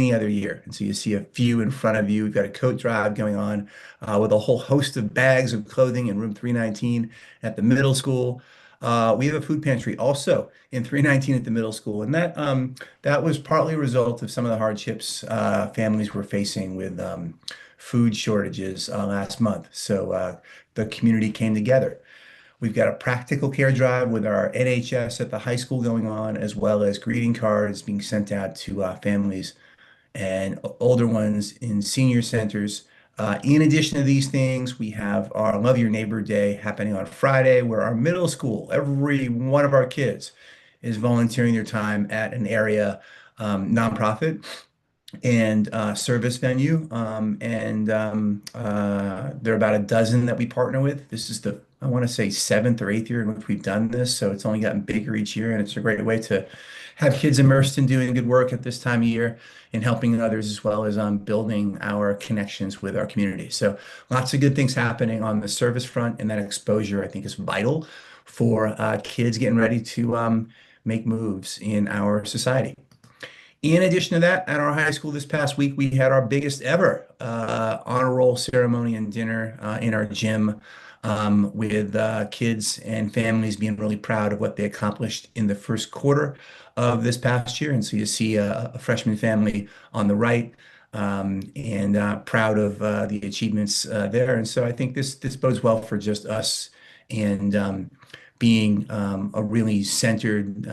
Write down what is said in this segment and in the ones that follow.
any other year. And so you see a few in front of you. We've got a coat drive going on with a whole host of bags of clothing in room 319 at the middle school. We have a food pantry also in 319 at the middle school, and that was partly a result of some of the hardships families were facing with food shortages last month. So the community came together. We've got a practical care drive with our NHS at the high school going on, as well as greeting cards being sent out to families and older ones in senior centers. In addition to these things, we have our Love Your Neighbor Day happening on Friday, where our middle school, every one of our kids, is volunteering their time at an area nonprofit and service venue. There are about a dozen that we partner with. This is the, I want to say, seventh or eighth year in which we've done this. So it's only gotten bigger each year. And it's a great way to have kids immersed in doing good work at this time of year and helping others, as well as building our connections with our community. So lots of good things happening on the service front. And that exposure, I think, is vital for kids getting ready to make moves in our society. In addition to that, at our high school this past week, we had our biggest ever honor roll ceremony and dinner in our gym with kids and families being really proud of what they accomplished in the first quarter of this past year. And so you see a freshman family on the right and proud of the achievements there. And so I think this bodes well for just us and being a really centered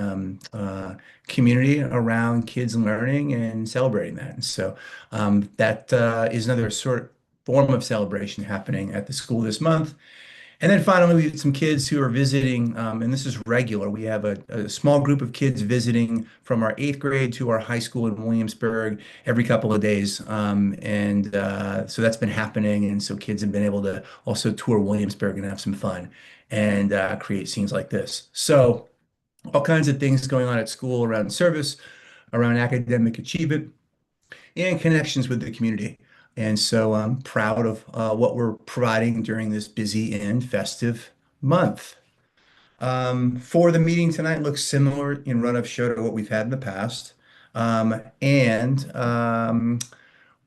community around kids learning and celebrating that. And so that is another sort form of celebration happening at the school this month. And then finally, we had some kids who are visiting, and this is regular. We have a small group of kids visiting from our eighth grade to our high school in Williamsburg every couple of days. So that's been happening. And so kids have been able to also tour Williamsburg and have some fun and create scenes like this. So all kinds of things going on at school around service, around academic achievement, and connections with the community. And so I'm proud of what we're providing during this busy and festive month. For the meeting tonight, looks similar in run of show to what we've had in the past.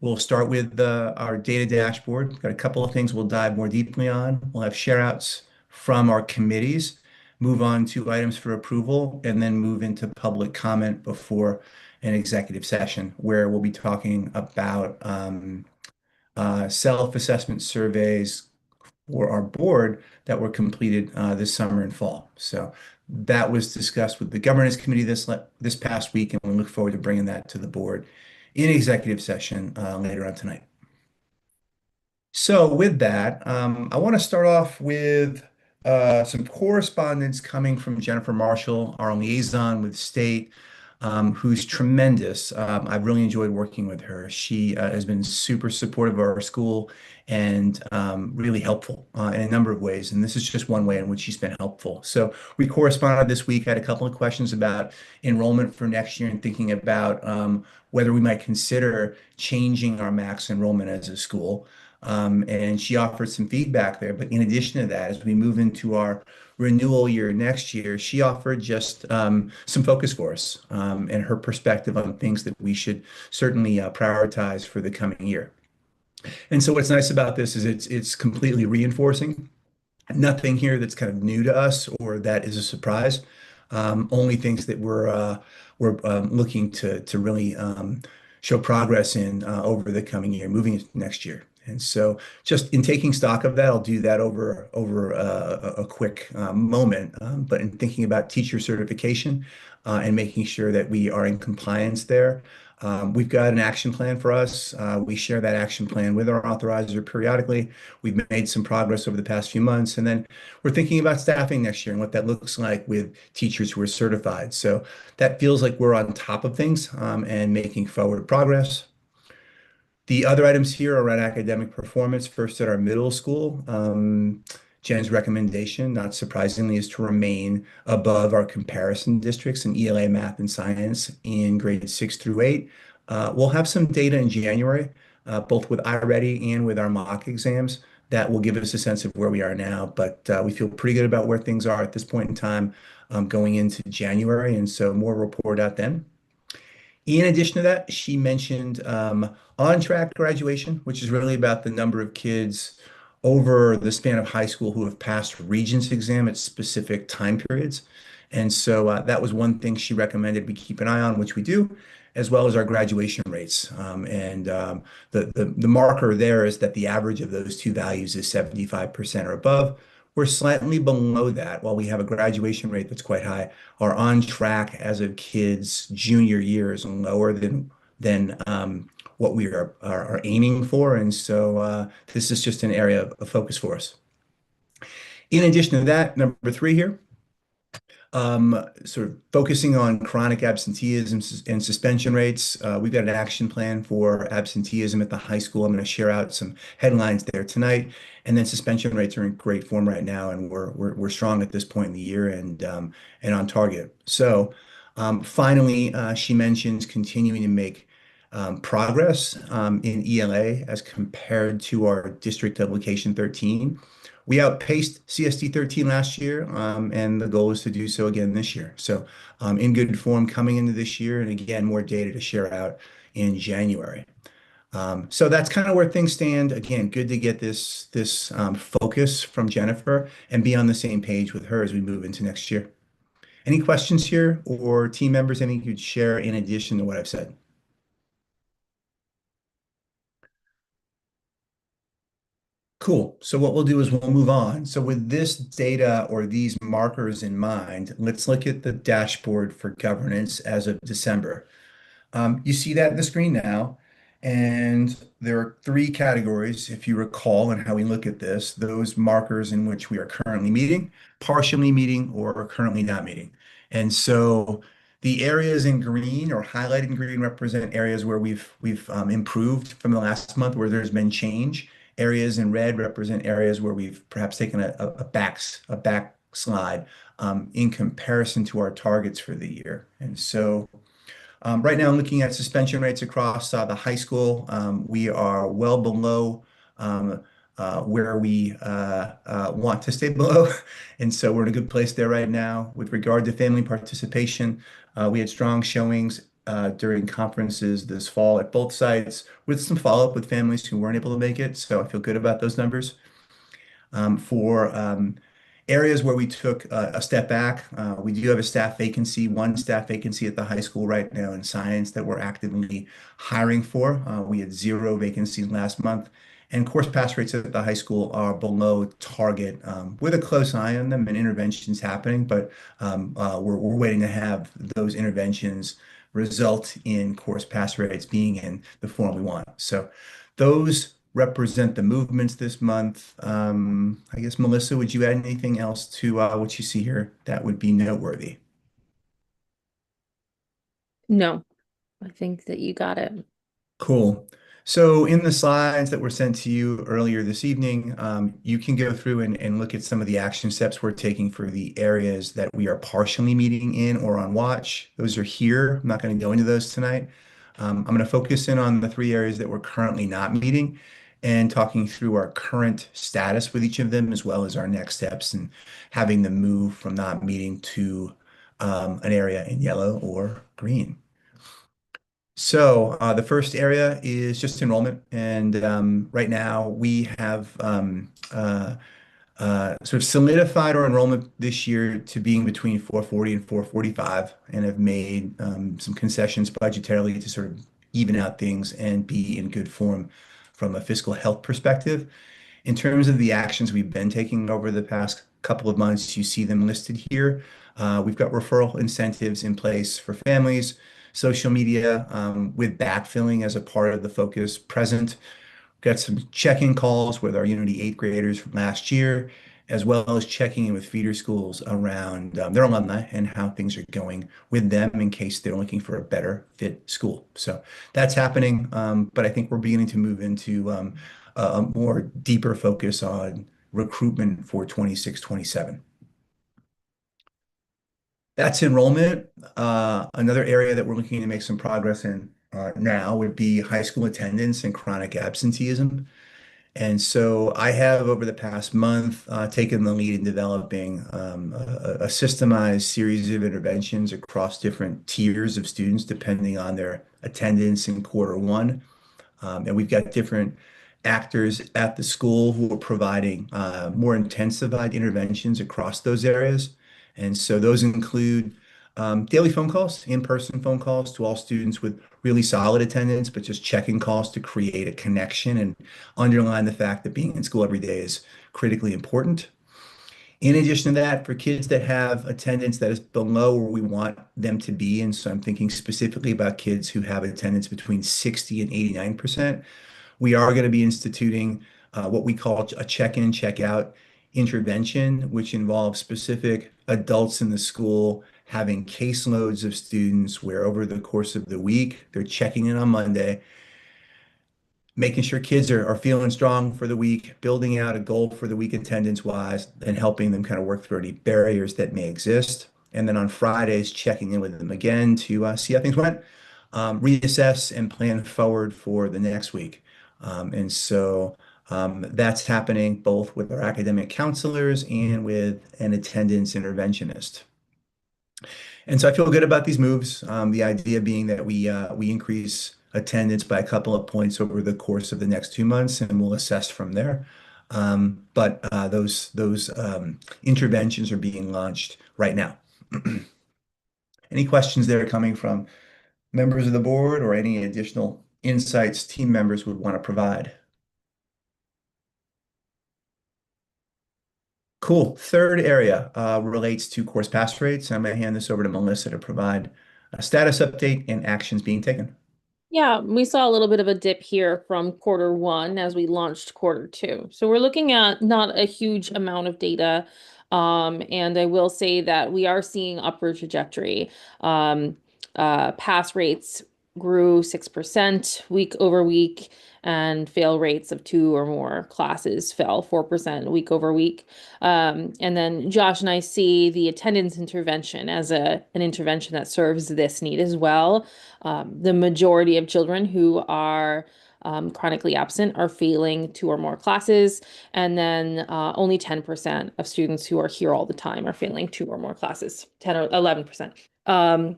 We'll start with our data dashboard. We've got a couple of things we'll dive more deeply on. We'll have share outs from our committees, move on to items for approval, and then move into public comment before an executive session where we'll be talking about self-assessment surveys for our board that were completed this summer and fall. So that was discussed with the governance committee this past week, and we look forward to bringing that to the board in executive session later on tonight. So with that, I want to start off with some correspondence coming from Jennifer Marshall, our liaison with state, who's tremendous. I've really enjoyed working with her. She has been super supportive of our school and really helpful in a number of ways. And this is just one way in which she's been helpful. So we corresponded this week, had a couple of questions about enrollment for next year and thinking about whether we might consider changing our max enrollment as a school. And she offered some feedback there. But in addition to that, as we move into our renewal year next year, she offered just some focus for us and her perspective on things that we should certainly prioritize for the coming year. And so what's nice about this is it's completely reinforcing. Nothing here that's kind of new to us or that is a surprise. Only things that we're looking to really show progress in over the coming year, moving into next year. And so just in taking stock of that, I'll do that over a quick moment. But in thinking about teacher certification and making sure that we are in compliance there, we've got an action plan for us. We share that action plan with our authorizer periodically. We've made some progress over the past few months. And then we're thinking about staffing next year and what that looks like with teachers who are certified. So that feels like we're on top of things and making forward progress. The other items here are around academic performance. First, at our middle school, Jen's recommendation, not surprisingly, is to remain above our comparison districts in ELA, math, and science in grades 6 through 8. We'll have some data in January, both with iReady and with our mock exams, that will give us a sense of where we are now. But we feel pretty good about where things are at this point in time going into January. And so more report out then. In addition to that, she mentioned on-track graduation, which is really about the number of kids over the span of high school who have passed Regents exam at specific time periods. And so that was one thing she recommended we keep an eye on, which we do, as well as our graduation rates. And the marker there is that the average of those two values is 75% or above. We're slightly below that while we have a graduation rate that's quite high. Our on track as of kids' junior year is lower than what we are aiming for. And so this is just an area of focus for us. In addition to that, number three here, sort of focusing on chronic absenteeism and suspension rates. We've got an action plan for absenteeism at the high school. I'm going to share out some headlines there tonight. And then suspension rates are in great form right now, and we're strong at this point in the year and on target. So finally, she mentions continuing to make progress in ELA as compared to our district publication 13. We outpaced CSD 13 last year, and the goal is to do so again this year. So, in good form coming into this year, and again, more data to share out in January. So that's kind of where things stand. Again, good to get this focus from Jennifer and be on the same page with her as we move into next year. Any questions here or team members, anything you'd share in addition to what I've said? Cool. So what we'll do is we'll move on. So with this data or these markers in mind, let's look at the dashboard for governance as of December. You see that in the screen now, and there are three categories, if you recall, and how we look at this, those markers in which we are currently meeting, partially meeting, or currently not meeting. And so the areas in green or highlighted in green represent areas where we've improved from the last month, where there's been change. Areas in red represent areas where we've perhaps taken a backslide in comparison to our targets for the year. And so right now, I'm looking at suspension rates across the high school. We are well below where we want to stay below. And so we're in a good place there right now. With regard to family participation, we had strong showings during conferences this fall at both sites with some follow-up with families who weren't able to make it. So I feel good about those numbers. For areas where we took a step back, we do have a staff vacancy, one staff vacancy at the high school right now in science that we're actively hiring for. We had zero vacancies last month. And course pass rates at the high school are below target with a close eye on them and interventions happening, but we're waiting to have those interventions result in course pass rates being in the form we want. So those represent the movements this month. I guess, Melissa, would you add anything else to what you see here that would be noteworthy? No, I think that you got it. Cool. So in the slides that were sent to you earlier this evening, you can go through and look at some of the action steps we're taking for the areas that we are partially meeting in or on watch. Those are here. I'm not going to go into those tonight. I'm going to focus in on the three areas that we're currently not meeting and talking through our current status with each of them, as well as our next steps and having them move from not meeting to an area in yellow or green. So the first area is just enrollment, and right now we have sort of solidified our enrollment this year to being between 440 and 445, and have made some concessions budgetarily to sort of even out things and be in good form from a fiscal health perspective. In terms of the actions we've been taking over the past couple of months, you see them listed here. We've got referral incentives in place for families, social media with backfilling as a part of the focus present. Got some check-in calls with our Unity 8th graders from last year, as well as checking in with feeder schools around their alumni and how things are going with them in case they're looking for a better fit school. So that's happening, but I think we're beginning to move into a more deeper focus on recruitment for 26, 27. That's enrollment. Another area that we're looking to make some progress in now would be high school attendance and chronic absenteeism. And so I have, over the past month, taken the lead in developing a systemized series of interventions across different tiers of students, depending on their attendance in quarter one. And we've got different actors at the school who are providing more intensified interventions across those areas. And so those include daily phone calls, in-person phone calls to all students with really solid attendance, but just checking calls to create a connection and underline the fact that being in school every day is critically important. In addition to that, for kids that have attendance that is below where we want them to be, and so I'm thinking specifically about kids who have attendance between 60 and 89%, we are going to be instituting what we call a check-in, check-out intervention, which involves specific adults in the school having caseloads of students where over the course of the week, they're checking in on Monday, making sure kids are feeling strong for the week, building out a goal for the week attendance wise, and helping them kind of work through any barriers that may exist. And then on Fridays, checking in with them again to see how things went, reassess and plan forward for the next week. And so that's happening both with our academic counselors and with an attendance interventionist. And so I feel good about these moves. The idea being that we increase attendance by a couple of points over the course of the next 2 months, and we'll assess from there. But those interventions are being launched right now. Any questions there coming from members of the board or any additional insights team members would want to provide? Cool. Third area relates to course pass rates. I'm going to hand this over to Melissa to provide a status update and actions being taken. Yeah, we saw a little bit of a dip here from quarter one as we launched quarter two. So we're looking at not a huge amount of data. And I will say that we are seeing upward trajectory. Um, Pass rates grew 6% week over week, and fail rates of two or more classes fell 4% week over week. And then Josh and I see the attendance intervention as an intervention that serves this need as well. The majority of children who are chronically absent are failing two or more classes, and then only 10% of students who are here all the time are failing two or more classes, 10 or 11%.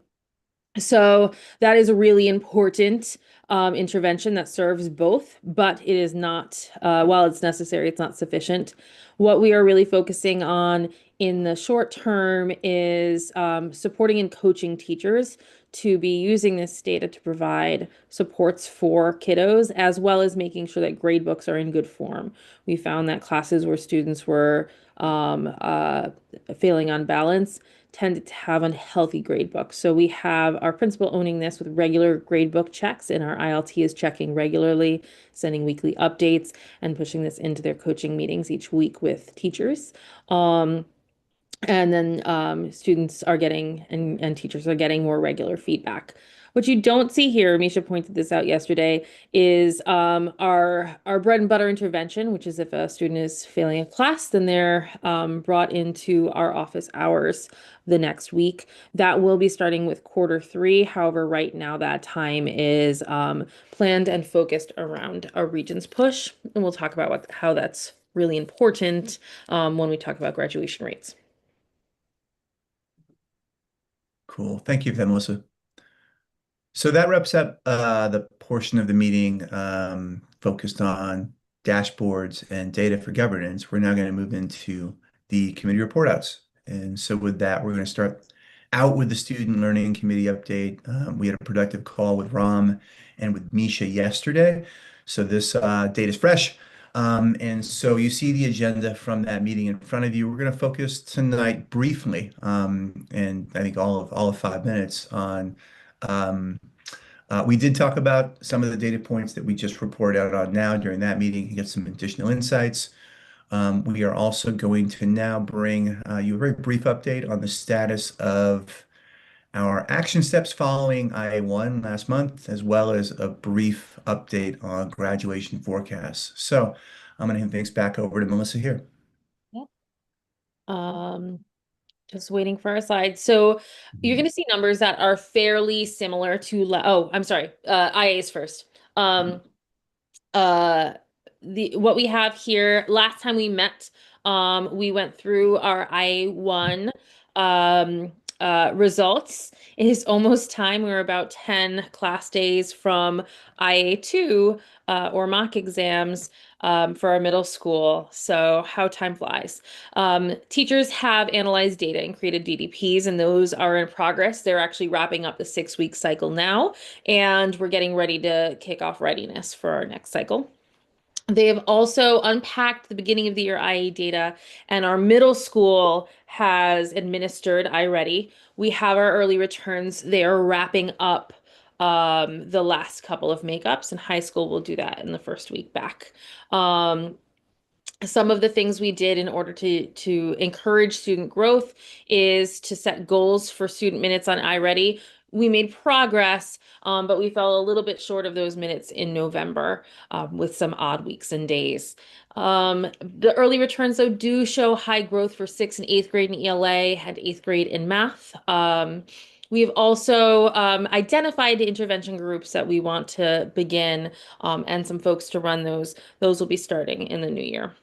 So that is a really important intervention that serves both, but it is not, while it's necessary, it's not sufficient. What we are really focusing on in the short term is supporting and coaching teachers to be using this data to provide supports for kiddos, as well as making sure that grade books are in good form. We found that classes where students were failing on balance tended to have unhealthy grade books. So we have our principal owning this with regular grade book checks, and our ILT is checking regularly, sending weekly updates, and pushing this into their coaching meetings each week with teachers. And then students are getting and teachers are getting more regular feedback. What you don't see here, Misha pointed this out yesterday, is our bread and butter intervention, which is if a student is failing a class, then they're brought into our office hours the next week. That will be starting with quarter three. However, right now that time is planned and focused around a Regents push, and we'll talk about how that's really important when we talk about graduation rates. Cool. Thank you for that, Melissa. So that wraps up the portion of the meeting focused on dashboards and data for governance. We're now going to move into the committee report outs. And so with that, we're going to start out with the student learning committee update. We had a productive call with Ram and with Misha yesterday. So this data is fresh. And so you see the agenda from that meeting in front of you. We're going to focus tonight briefly, and I think all of 5 minutes on we did talk about some of the data points that we just reported out on now during that meeting and get some additional insights. We are also going to now bring you a very brief update on the status of our action steps following IA1 last month, as well as a brief update on graduation forecasts. So I'm going to hand things back over to Melissa here. Yep. Um, just waiting for our slide. So you're going to see numbers that are fairly similar to, oh, I'm sorry, IAs first. Um, uh, the what we have here, last time we met, we went through our IA1 um, results. It is almost time. We're about 10 class days from IA2 or mock exams for our middle school. So how time flies. Teachers have analyzed data and created DDPs, and those are in progress. They're actually wrapping up the 6-week cycle now, and we're getting ready to kick off readiness for our next cycle. They have also unpacked the beginning of the year IE data, and our middle school has administered iReady. We have our early returns. They are wrapping up the last couple of makeups, and high school will do that in the first week back. Um, some of the things we did in order to encourage student growth is to set goals for student minutes on iReady. We made progress, but we fell a little bit short of those minutes in November with some odd weeks and days. The early returns, though, do show high growth for 6th and 8th grade in ELA and 8th grade in math. We've also identified intervention groups that we want to begin and some folks to run those. Those will be starting in the new year.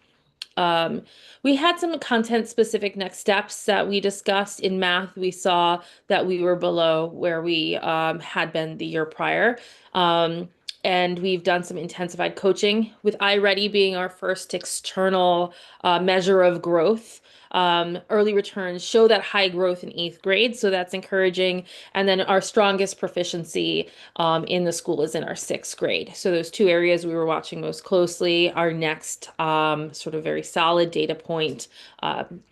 Um, we had some content specific next steps that we discussed in math. We saw that we were below where we had been the year prior. Um, and we've done some intensified coaching with iReady being our first external measure of growth. Early returns show that high growth in 8th grade, so that's encouraging. And then our strongest proficiency in the school is in our 6th grade. So those two areas we were watching most closely. Our next sort of very solid data point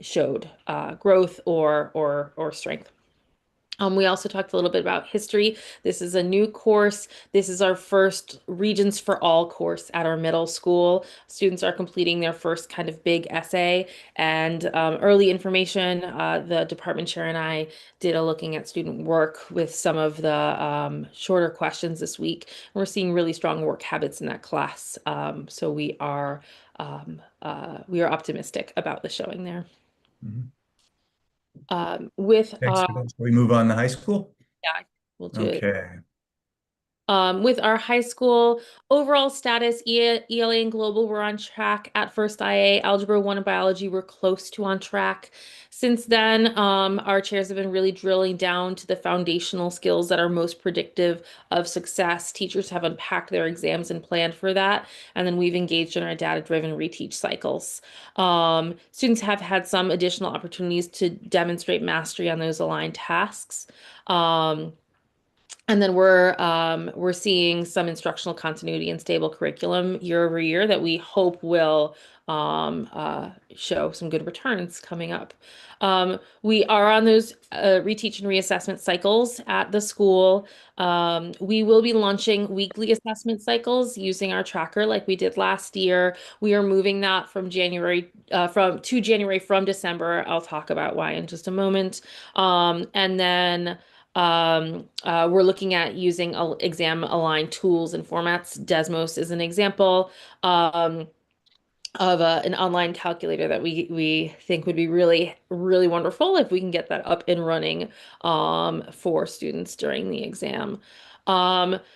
showed growth or strength. We also talked a little bit about history. This is a new course. This is our first Regions for All course at our middle school. Students are completing their first kind of big essay and early information. The department chair and I did a looking at student work with some of the shorter questions this week. We're seeing really strong work habits in that class. So we are optimistic about the showing there. Mhm. With Thanks for that. We move on to high school. Yeah, we'll do it. Okay. With our high school overall status, ELA and Global were on track at first IA. Algebra 1 and Biology were close to on track. Since then, our chairs have been really drilling down to the foundational skills that are most predictive of success. Teachers have unpacked their exams and planned for that. And then we've engaged in our data-driven reteach cycles. Students have had some additional opportunities to demonstrate mastery on those aligned tasks. Um, and then we're seeing some instructional continuity and stable curriculum year over year that we hope will show some good returns coming up. We are on those reteach and reassessment cycles at the school. We will be launching weekly assessment cycles using our tracker like we did last year. We are moving that from January from December. I'll talk about why in just a moment. And then we're looking at using exam aligned tools and formats. Desmos is an example. Of an online calculator that we think would be really wonderful if we can get that up and running for students during the exam.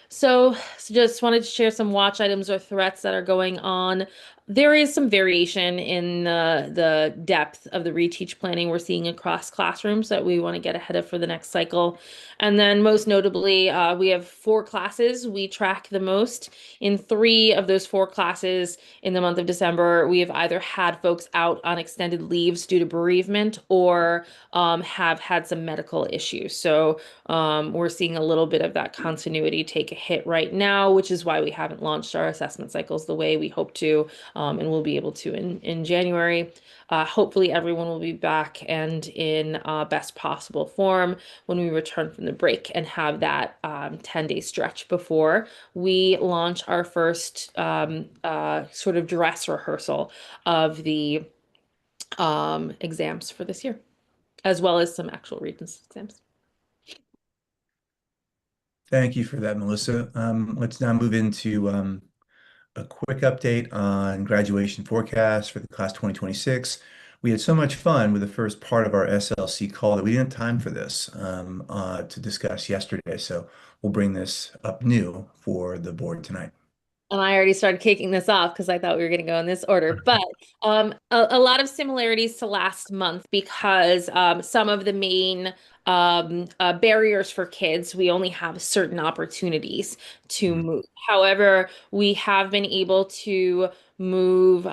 So just wanted to share some watch items or threats that are going on. There is some variation in the depth of the reteach planning we're seeing across classrooms that we want to get ahead of for the next cycle. And then most notably, we have 4 classes we track the most. In 3 of those 4 classes in the month of December, we have either had folks out on extended leaves due to bereavement or have had some medical issues. So we're seeing a little bit of that continuity take a hit right now, which is why we haven't launched our assessment cycles the way we hope to, and we'll be able to in January. Hopefully, everyone will be back and in best possible form when we return from the break and have that 10-day stretch before we launch our first sort of dress rehearsal of the exams for this year, as well as some actual Regents exams. Thank you for that, Melissa. Let's now move into a quick update on graduation forecast for the class 2026. We had so much fun with the first part of our SLC call that we didn't have time for this to discuss yesterday. So we'll bring this up new for the board tonight. And I already started kicking this off because I thought we were going to go in this order. But a lot of similarities to last month because some of the main barriers for kids, we only have certain opportunities to Mhm. move. However, we have been able to move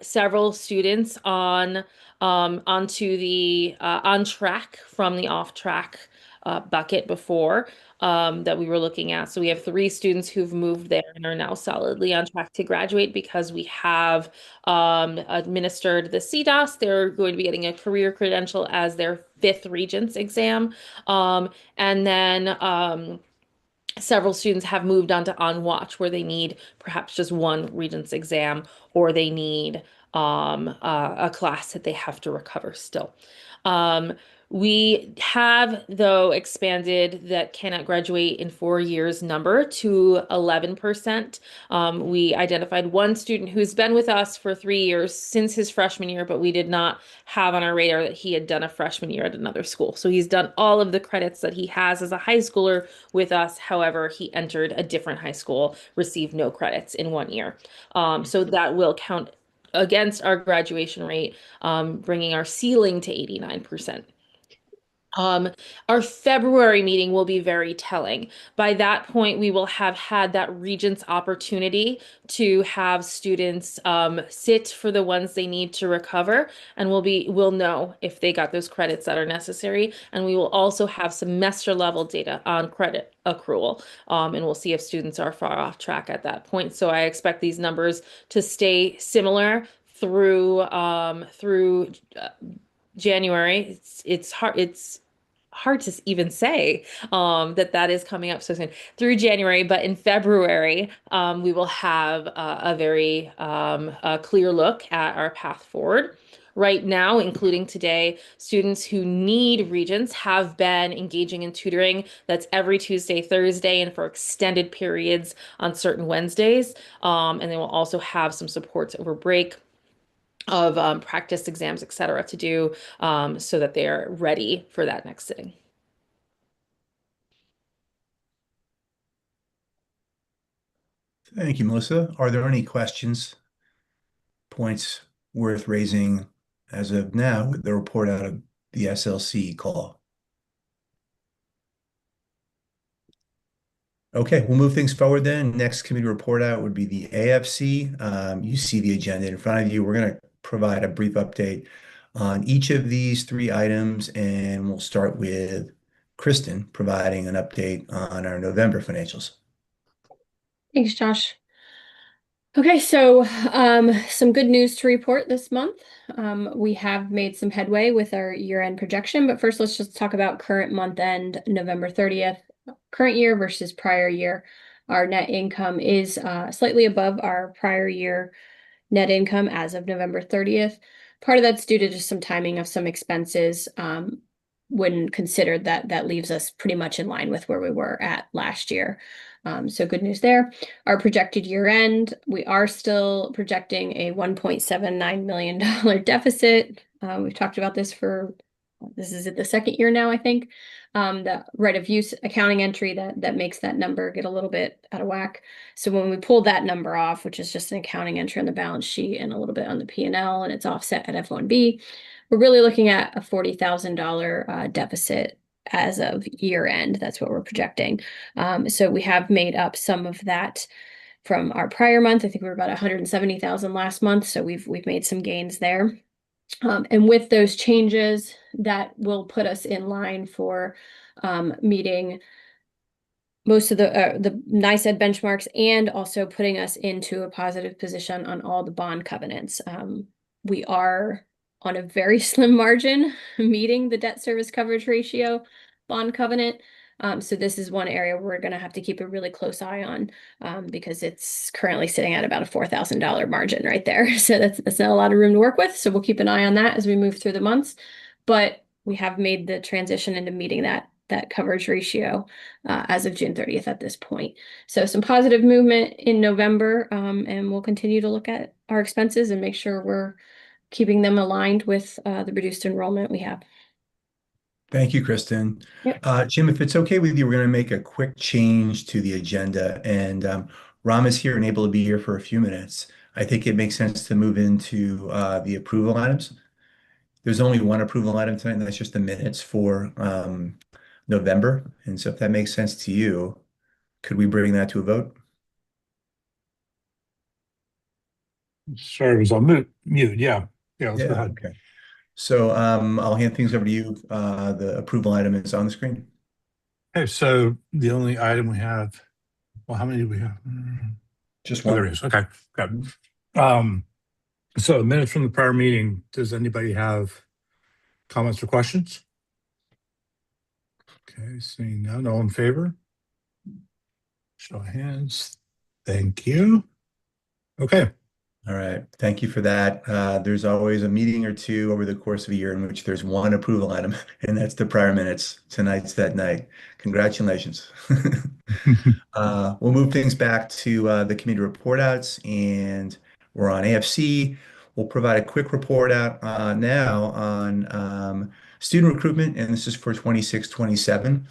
several students onto the on track from the off track bucket before that we were looking at. So we have three students who've moved there and are now solidly on track to graduate because we have administered the CDOS. They're going to be getting a career credential as their fifth Regents exam. And then several students have moved on to on watch where they need perhaps just one Regents exam or they need a class that they have to recover still. Um, we have, though, expanded that cannot graduate in 4 years number to 11%. We identified one student who's been with us for 3 years since his freshman year, but we did not have on our radar that he had done a freshman year at another school. So he's done all of the credits that he has as a high schooler with us. However, he entered a different high school, received no credits in 1 year. So that will count against our graduation rate, bringing our ceiling to 89%. Um, our February meeting will be very telling. By that point, we will have had that Regents opportunity to have students sit for the ones they need to recover, and we'll know if they got those credits that are necessary. And we will also have semester level data on credit accrual, and we'll see if students are far off track at that point. So I expect these numbers to stay similar through January. It's hard to even say that is coming up so soon through January, but in February we will have a very clear look at our path forward. Right now, including today, students who need Regents have been engaging in tutoring that's every Tuesday, Thursday, and for extended periods on certain Wednesdays. And they will also have some supports over break of practice exams, et cetera, to do so that they are ready for that next sitting. Thank you, Melissa. Are there any questions, points worth raising as of now with the report out of the SLC call? Okay, we'll move things forward then. Next committee report out would be the AFC. You see the agenda in front of you. We're going to provide a brief update on each of these three items, and we'll start with Kristen providing an update on our November financials. Thanks, Josh. Okay, so some good news to report this month. We have made some headway with our year-end projection, but first let's just talk about current month end, November 30th, current year versus prior year. Our net income is slightly above our prior year net income as of November 30th. Part of that's due to just some timing of some expenses. When considered, that leaves us pretty much in line with where we were at last year. So good news there. Our projected year end, we are still projecting a $1.79 million deficit. We've talked about this this is the second year now, I think. The right of use accounting entry that makes that number get a little bit out of whack. So when we pull that number off, which is just an accounting entry on the balance sheet and a little bit on the P&L, and it's offset at F1B, we're really looking at a $40,000 deficit as of year end. That's what we're projecting. So we have made up some of that from our prior month. I think we were about 170,000 last month, so we've made some gains there. And with those changes, that will put us in line for meeting most of the NICEAD benchmarks and also putting us into a positive position on all the bond covenants. We are on a very slim margin meeting the debt service coverage ratio bond covenant. So this is one area we're going to have to keep a really close eye on because it's currently sitting at about a $4,000 margin right there. So that's not a lot of room to work with. So we'll keep an eye on that as we move through the months. But we have made the transition into meeting that coverage ratio as of June 30th at this point. So some positive movement in November, and we'll continue to look at our expenses and make sure we're keeping them aligned with the reduced enrollment we have. Thank you, Kristen. Yep. Jim, if it's okay with you, we're going to make a quick change to the agenda. And Ram is here and able to be here for a few minutes. I think it makes sense to move into the approval items. There's only one approval item tonight, and that's just the minutes for November. And so if that makes sense to you, could we bring that to a vote? Sorry, it was on mute. Yeah. Yeah, let's go Yeah, ahead. okay. So I'll hand things over to you. The approval item is on the screen. Okay, so the only item we have, well, how many do we have? Just Oh, there one. it is. Okay, good. Um, so minutes from the prior meeting, does anybody have comments or questions? Okay, seeing none, all in favor? Show of hands. Thank you. Okay. All right. Thank you for that. There's always a meeting or two over the course of a year in which there's one approval item, and that's the prior minutes. Tonight's that night. Congratulations. We'll move things back to the committee report outs, and we're on AFC. We'll provide a quick report out now on student recruitment, and this is for 26-27.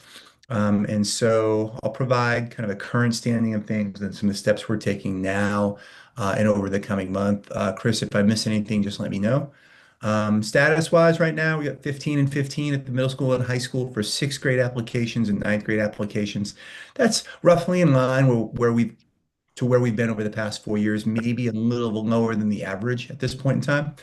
And so I'll provide kind of a current standing of things and some of the steps we're taking now and over the coming month. Chris, if I miss anything, just let me know. Status-wise, right now, we got 15 and 15 at the middle school and high school for sixth grade applications and ninth grade applications. That's roughly in line where we've been over the past 4 years, maybe a little lower than the average at this point in time.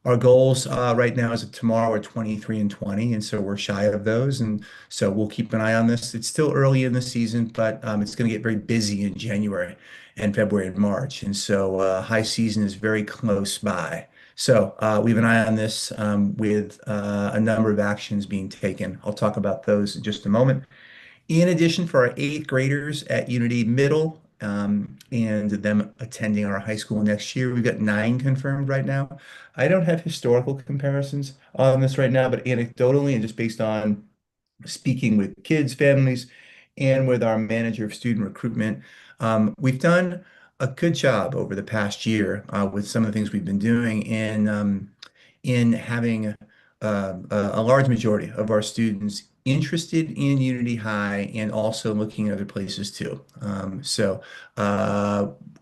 Our goals right now is tomorrow are 23 and 20, and so we're shy of those. And so we'll keep an eye on this. It's still early in the season, but it's going to get very busy in January and February and March. And so high season is very close by. So we have an eye on this with a number of actions being taken. I'll talk about those in just a moment. In addition, for our eighth graders at Unity Middle and them attending our high school next year, we've got 9 confirmed right now. I don't have historical comparisons on this right now, but anecdotally and just based on speaking with kids, families, and with our manager of student recruitment, we've done a good job over the past year with some of the things we've been doing in having a large majority of our students interested in Unity High and also looking at other places too.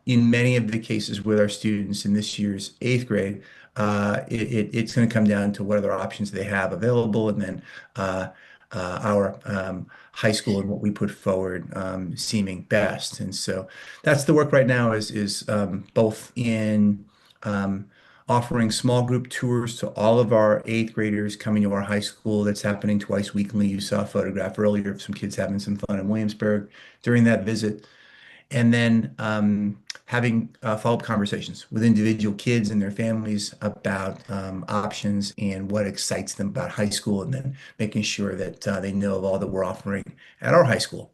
In many of the cases with our students in this year's eighth grade, it's going to come down to what other options they have available, and then our high school and what we put forward seeming best. And so that's the work right now is both in offering small group tours to all of our eighth graders coming to our high school. That's happening twice weekly. You saw a photograph earlier of some kids having some fun in Williamsburg during that visit. And then having follow-up conversations with individual kids and their families about options and what excites them about high school, and then making sure that they know of all that we're offering at our high school.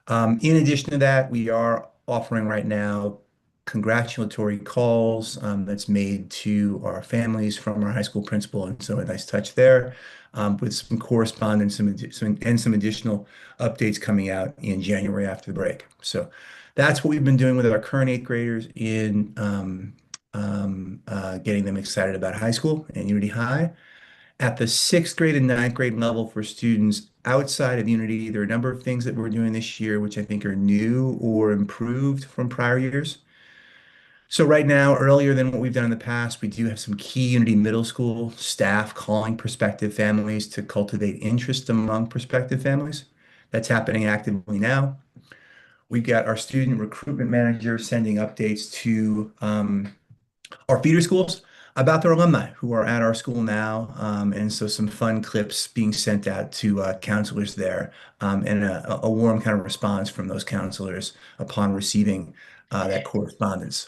In addition to that, we are offering right now congratulatory calls that's made to our families from our high school principal, and so a nice touch there with some correspondence and some additional updates coming out in January after the break. So that's what we've been doing with our current eighth graders in getting them excited about high school and Unity High. At the sixth grade and ninth grade level for students outside of Unity, there are a number of things that we're doing this year, which I think are new or improved from prior years. So right now, earlier than what we've done in the past, we do have some key Unity Middle School staff calling prospective families to cultivate interest among prospective families. That's happening actively now. We've got our student recruitment manager sending updates to our feeder schools about their alumni who are at our school now. And so some fun clips being sent out to counselors there and a warm kind of response from those counselors upon receiving that correspondence.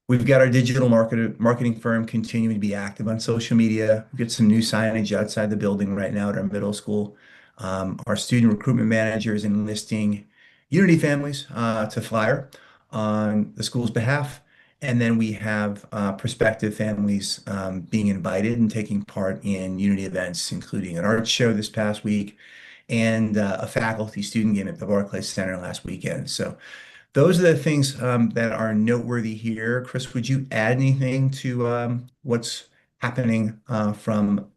We've got our digital marketing firm continuing to be active on social media. We've got some new signage outside the building right now at our middle school. Our student recruitment manager is enlisting Unity families to flyer on the school's behalf. And then we have prospective families being invited and taking part in Unity events, including an art show this past week and a faculty student game at the Barclays Center last weekend. So those are the things that are noteworthy here. Chris, would you add anything to what's happening from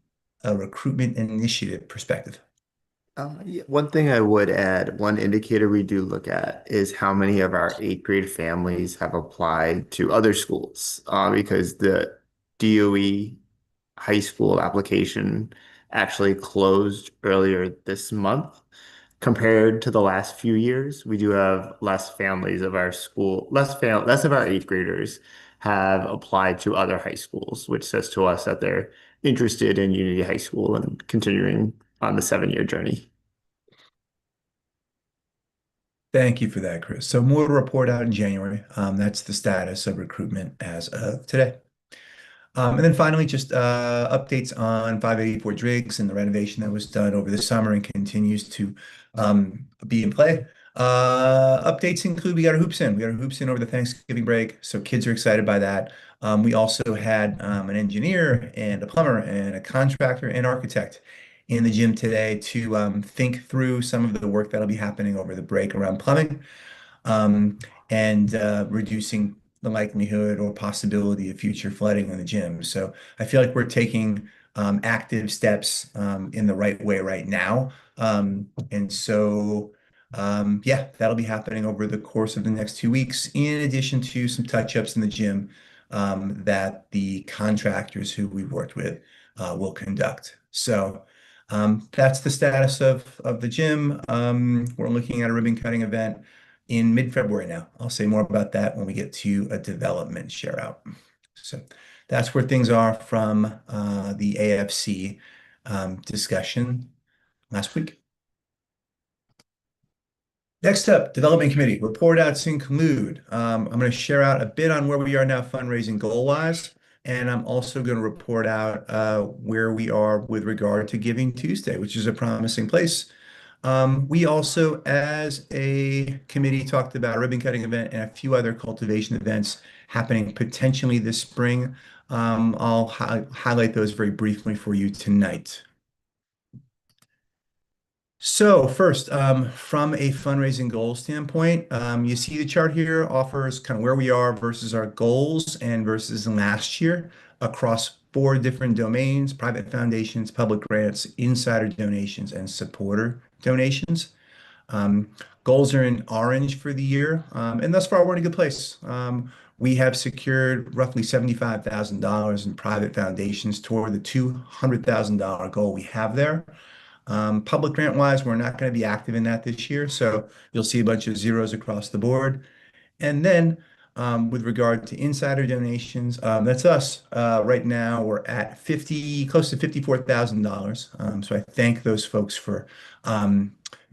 a recruitment initiative perspective? Yeah, one thing I would add, one indicator we do look at is how many of our eighth grade families have applied to other schools, because the DOE high school application actually closed earlier this month. Compared to the last few years, we do have less families of our school, less of our eighth graders have applied to other high schools, which says to us that they're interested in Unity High School and continuing on the 7-year journey. Thank you for that, Chris. So more to report out in January. That's the status of recruitment as of today. And then finally, just updates on 584 Driggs and the renovation that was done over the summer and continues to be in play. Updates include we got our hoops in. We got our hoops in over the Thanksgiving break, so kids are excited by that. We also had an engineer and a plumber and a contractor and architect in the gym today to think through some of the work that'll be happening over the break around plumbing um, and reducing the likelihood or possibility of future flooding in the gym. So I feel like we're taking active steps in the right way right now. Yeah, that'll be happening over the course of the next 2 weeks, in addition to some touch-ups in the gym that the contractors who we've worked with will conduct. So that's the status of the gym. We're looking at a ribbon cutting event in mid-February now. I'll say more about that when we get to a development share out. So that's where things are from the AFC discussion last week. Next up, Development Committee. Report outs conclude. I'm going to share out a bit on where we are now fundraising goal-wise, and I'm also going to report out where we are with regard to Giving Tuesday, which is a promising place. We also, as a committee, talked about a ribbon cutting event and a few other cultivation events happening potentially this spring. I'll highlight those very briefly for you tonight. So first, from a fundraising goal standpoint, you see the chart here offers kind of where we are versus our goals and versus last year across 4 different domains: private foundations, public grants, insider donations, and supporter donations. Um, Goals are in orange for the year, and thus far we're in a good place. We have secured roughly $75,000 in private foundations toward the $200,000 goal we have there. Public grant wise, we're not going to be active in that this year, so you'll see a bunch of zeros across the board. And then with regard to insider donations, that's us. Right now, we're at close to $54,000. So I thank those folks for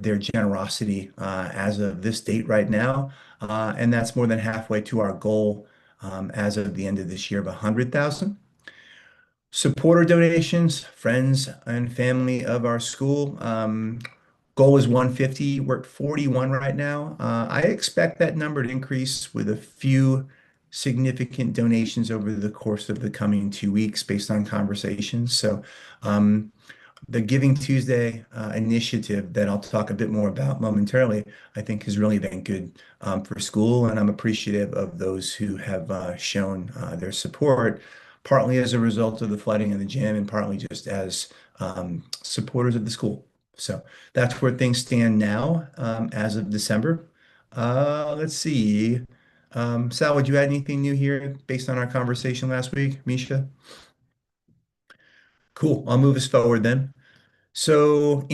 their generosity as of this date right now. And that's more than halfway to our goal as of the end of this year of 100,000. Supporter donations, friends and family of our school. Goal is 150. We're at 41 right now. I expect that number to increase with a few significant donations over the course of the coming 2 weeks based on conversations. So um, the Giving Tuesday initiative that I'll talk a bit more about momentarily, I think has really been good for school, and I'm appreciative of those who have shown their support, partly as a result of the flooding in the gym and partly just as supporters of the school. So that's where things stand now as of December. Let's see. Sal, would you add anything new here based on our conversation last week, Misha? Cool. I'll move us forward then. So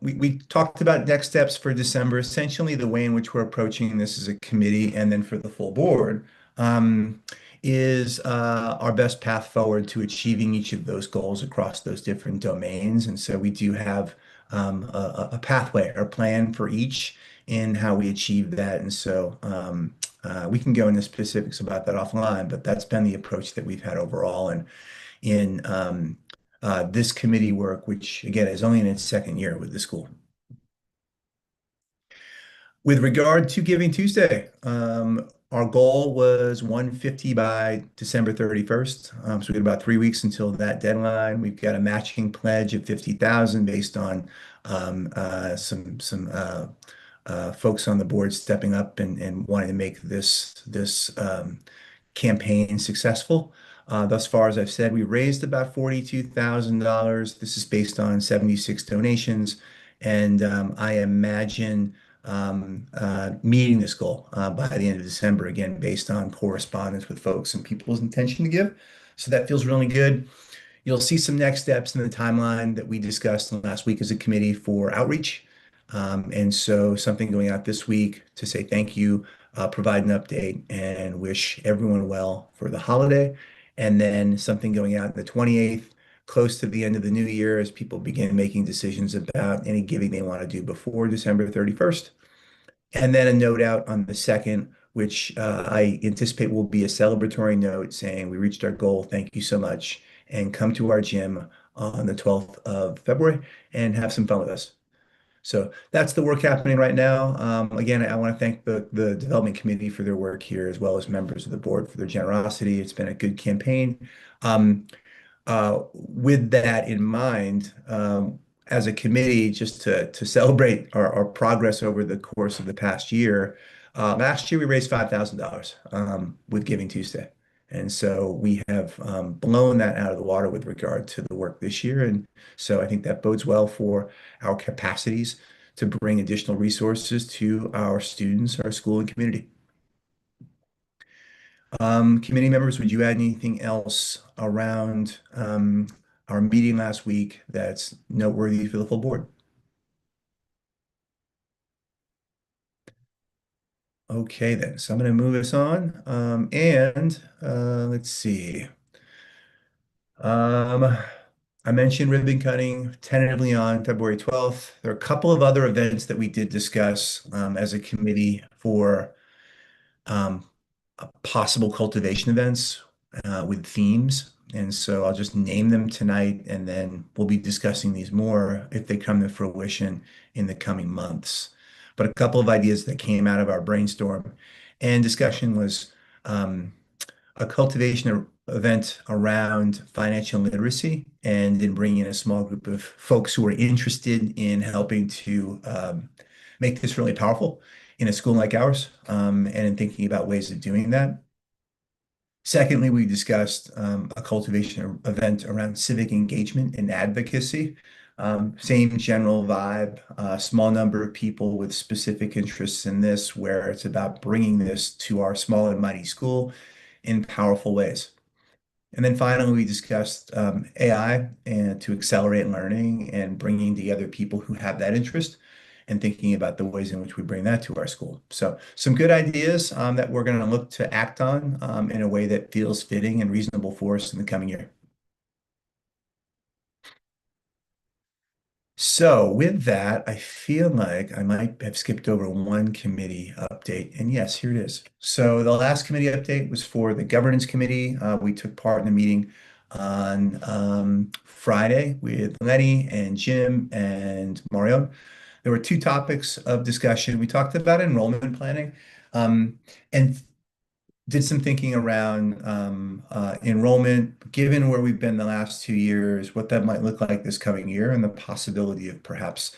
we talked about next steps for December, essentially the way in which we're approaching this as a committee and then for the full board is our best path forward to achieving each of those goals across those different domains. And so we do have a pathway or plan for each in how we achieve that. And so we can go into specifics about that offline, but that's been the approach that we've had overall. And in this committee work, which again is only in its second year with the school. With regard to Giving Tuesday, our goal was 150 by December 31st. So we got about 3 weeks until that deadline. We've got a matching pledge of 50,000 based on some folks on the board stepping up and wanting to make this campaign successful. Thus far, as I've said, we raised about $42,000. This is based on 76 donations, And I imagine meeting this goal by the end of December, again, based on correspondence with folks and people's intention to give. So that feels really good. You'll see some next steps in the timeline that we discussed last week as a committee for outreach. And so something going out this week to say thank you, provide an update, and wish everyone well for the holiday. And then something going out on the 28th, close to the end of the new year, as people begin making decisions about any giving they want to do before December 31st. And then a note out on the second, which I anticipate will be a celebratory note saying, we reached our goal. Thank you so much. And come to our gym on the 12th of February and have some fun with us. So that's the work happening right now. Again, I want to thank the development committee for their work here, as well as members of the board for their generosity. It's been a good campaign. With that in mind, as a committee, just to celebrate our progress over the course of the past year, last year we raised $5,000 with Giving Tuesday. And so we have blown that out of the water with regard to the work this year. And so I think that bodes well for our capacities to bring additional resources to our students, our school, and community. Committee members, would you add anything else around our meeting last week that's noteworthy for the full board? Okay, then. So I'm going to move us on. Let's see. I mentioned ribbon cutting tentatively on February 12th. There are a couple of other events that we did discuss as a committee for um, possible cultivation events with themes. And so I'll just name them tonight, and then we'll be discussing these more if they come to fruition in the coming months. But a couple of ideas that came out of our brainstorm and discussion was a cultivation event around financial literacy and in bringing in a small group of folks who are interested in helping to make this really powerful in a school like ours, and in thinking about ways of doing that. Secondly, we discussed a cultivation event around civic engagement and advocacy. Same general vibe, small number of people with specific interests in this, where it's about bringing this to our small and mighty school in powerful ways. And then finally, we discussed AI and to accelerate learning and bringing together people who have that interest and thinking about the ways in which we bring that to our school. So some good ideas that we're going to look to act on in a way that feels fitting and reasonable for us in the coming year. So with that, I feel like I might have skipped over one committee update. And yes, here it is. So the last committee update was for the governance committee. We took part in the meeting on Friday with Lenny and Jim and Mario. There were two topics of discussion. We talked about enrollment planning, and did some thinking around enrollment, given where we've been the last 2 years, what that might look like this coming year, and the possibility of perhaps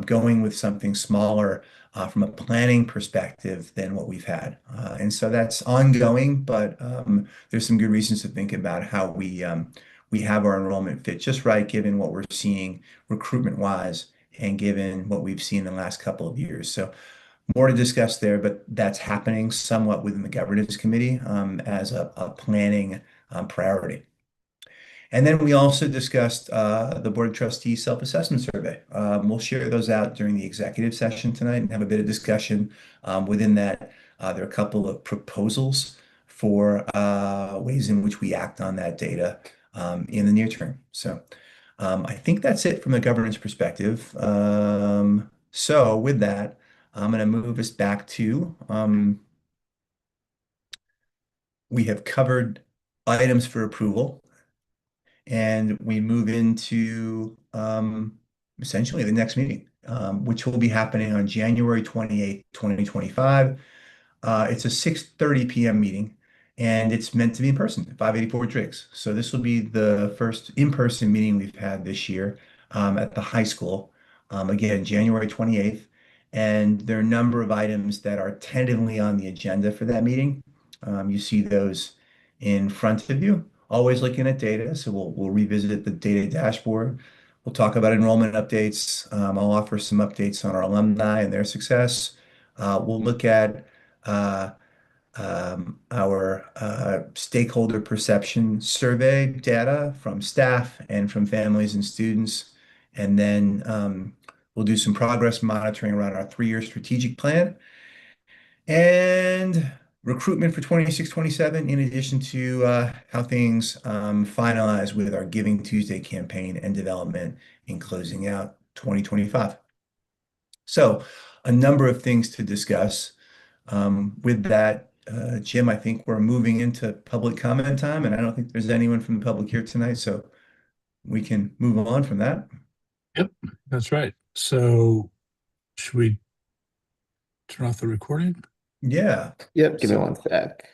going with something smaller from a planning perspective than what we've had. And so that's ongoing, but there's some good reasons to think about how we have our enrollment fit just right, given what we're seeing recruitment-wise and given what we've seen in the last couple of years. So more to discuss there, but that's happening somewhat within the governance committee as a planning priority. And then we also discussed the Board of Trustees self-assessment survey. We'll share those out during the executive session tonight and have a bit of discussion within that. There are a couple of proposals for ways in which we act on that data in the near term. So I think that's it from the governance perspective. So with that, I'm going to move us back to we have covered items for approval, and we move into essentially the next meeting, which will be happening on January 28th, 2025. It's a 6:30 p.m. meeting, and it's meant to be in person, 584 Driggs. So this will be the first in-person meeting we've had this year at the high school. Again, January 28th. And there are a number of items that are tentatively on the agenda for that meeting. You see those in front of you. Always looking at data, so we'll revisit the data dashboard. We'll talk about enrollment updates. I'll offer some updates on our alumni and their success. We'll look at our stakeholder perception survey data from staff and from families and students. And then we'll do some progress monitoring around our 3-year strategic plan and recruitment for 26-27, in addition to how things finalize with our Giving Tuesday campaign and development in closing out 2025. So a number of things to discuss. With that, Jim, I think we're moving into public comment time, and I don't think there's anyone from the public here tonight, so we can move on from that. Yep, that's right. So should we turn off the recording? Yeah. Yep, give me So- one sec.